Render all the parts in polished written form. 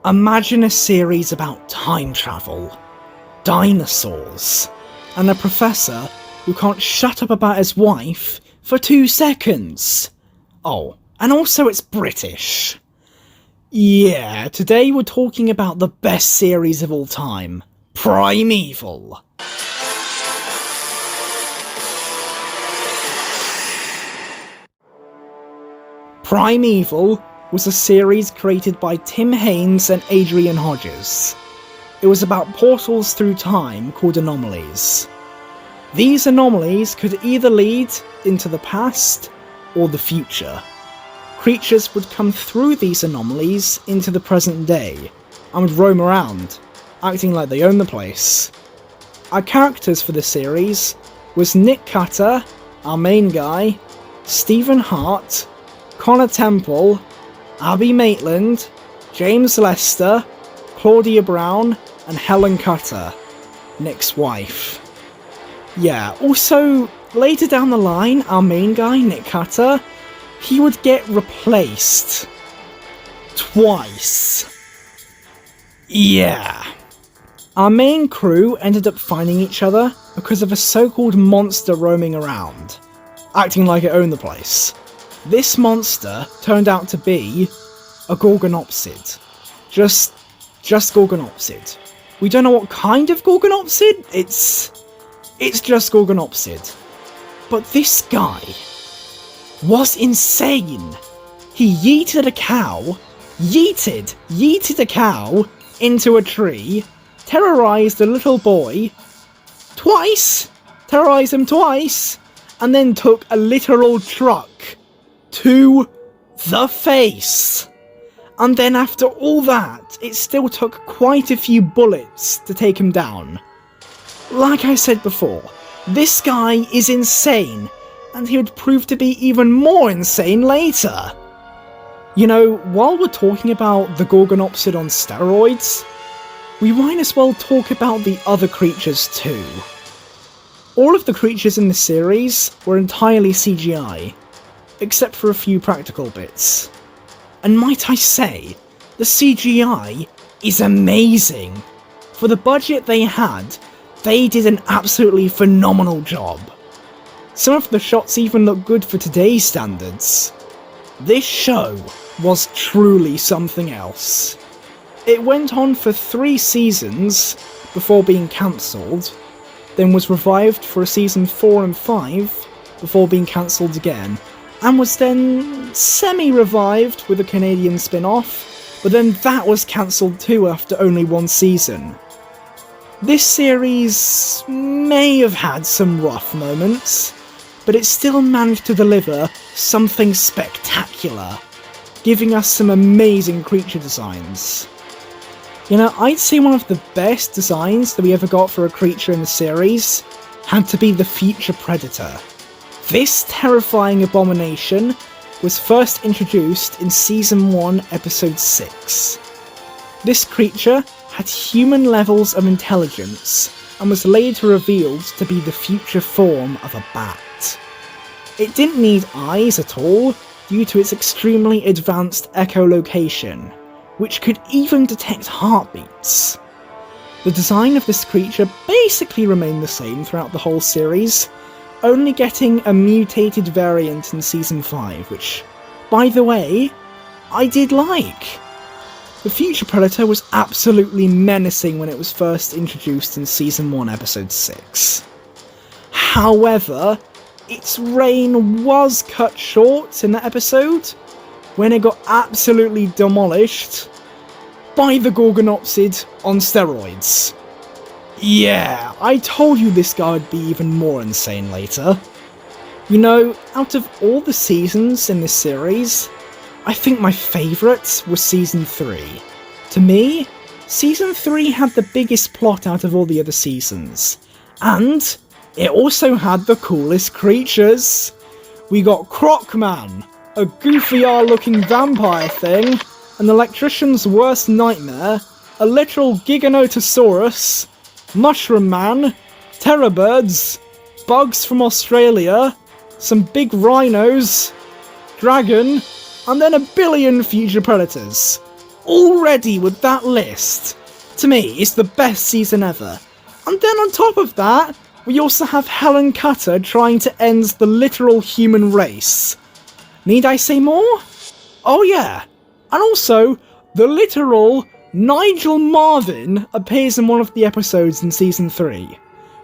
Imagine a series about time travel, dinosaurs, and a professor who can't shut up about his wife for 2 seconds. Oh, and also it's British. Yeah, today we're talking about the best series of all time, Primeval. Primeval was a series created by Tim Haynes and Adrian Hodges. It was about portals through time called anomalies. These anomalies could either lead into the past or the future. Creatures would come through these anomalies into the present day and would roam around, acting like they own the place. Our characters for the series was Nick Cutter, our main guy, Stephen Hart, Connor Temple, Abby Maitland, James Lester, Claudia Brown, and Helen Cutter, Nick's wife. Yeah, also, later down the line, our main guy, Nick Cutter, he would get replaced. Twice. Yeah. Our main crew ended up finding each other because of a so-called monster roaming around, acting like it owned the place. This monster turned out to be a Gorgonopsid. Just Gorgonopsid. We don't know what kind of Gorgonopsid, it's just Gorgonopsid. But this guy was insane. He yeeted a cow into a tree, terrorised a little boy terrorised him twice, and then took a literal truck to the face. And then after all that, it still took quite a few bullets to take him down. Like I said before, this guy is insane, and he would prove to be even more insane later. You know, while we're talking about the Gorgonopsid on steroids, we might as well talk about the other creatures too. All of the creatures in the series were entirely CGI, except for a few practical bits. And might I say, the CGI is amazing. For the budget they had, they did an absolutely phenomenal job. Some of the shots even look good for today's standards. This show was truly something else. It went on for 3 seasons before being cancelled, then was revived for a season 4 and 5 before being cancelled again, and was then semi-revived with a Canadian spin-off, but then that was cancelled too after only 1 season. This series may have had some rough moments, but it still managed to deliver something spectacular, giving us some amazing creature designs. You know, I'd say one of the best designs that we ever got for a creature in the series had to be the Future Predator. This terrifying abomination was first introduced in Season 1, Episode 6. This creature had human levels of intelligence and was later revealed to be the future form of a bat. It didn't need eyes at all due to its extremely advanced echolocation, which could even detect heartbeats. The design of this creature basically remained the same throughout the whole series, only getting a mutated variant in Season 5, which, by the way, I did like. The Future Predator was absolutely menacing when it was first introduced in Season 1, Episode 6. However, its reign was cut short in that episode, when it got absolutely demolished by the Gorgonopsid on steroids. Yeah, I told you this guy would be even more insane later. You know, out of all the seasons in this series, I think my favourite was Season 3. To me, Season 3 had the biggest plot out of all the other seasons, and it also had the coolest creatures. We got Crocman, a goofy-looking vampire thing, an electrician's worst nightmare, a literal Giganotosaurus, Mushroom Man, terror birds, bugs from Australia, some big rhinos, dragon, and then a billion future predators. already with that list, to me, is the best season ever. And then on top of that, we also have Helen Cutter trying to end the literal human race. Need I say more? Oh yeah. And also, the literal Nigel Marvin appears in one of the episodes in Season 3.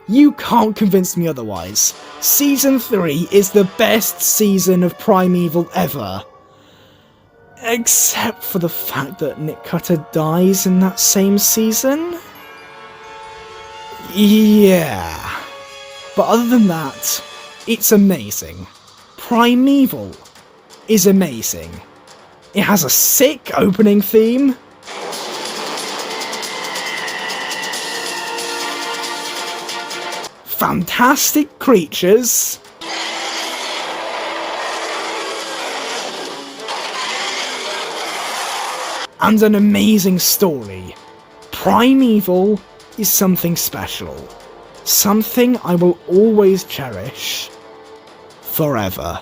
You can't convince me otherwise. Season 3 is the best season of Primeval ever. Except for the fact that Nick Cutter dies in that same season? Yeah. But other than that, it's amazing. Primeval is amazing. It has a sick opening theme. Fantastic creatures. And an amazing story. Primeval is something special. Something I will always cherish. Forever.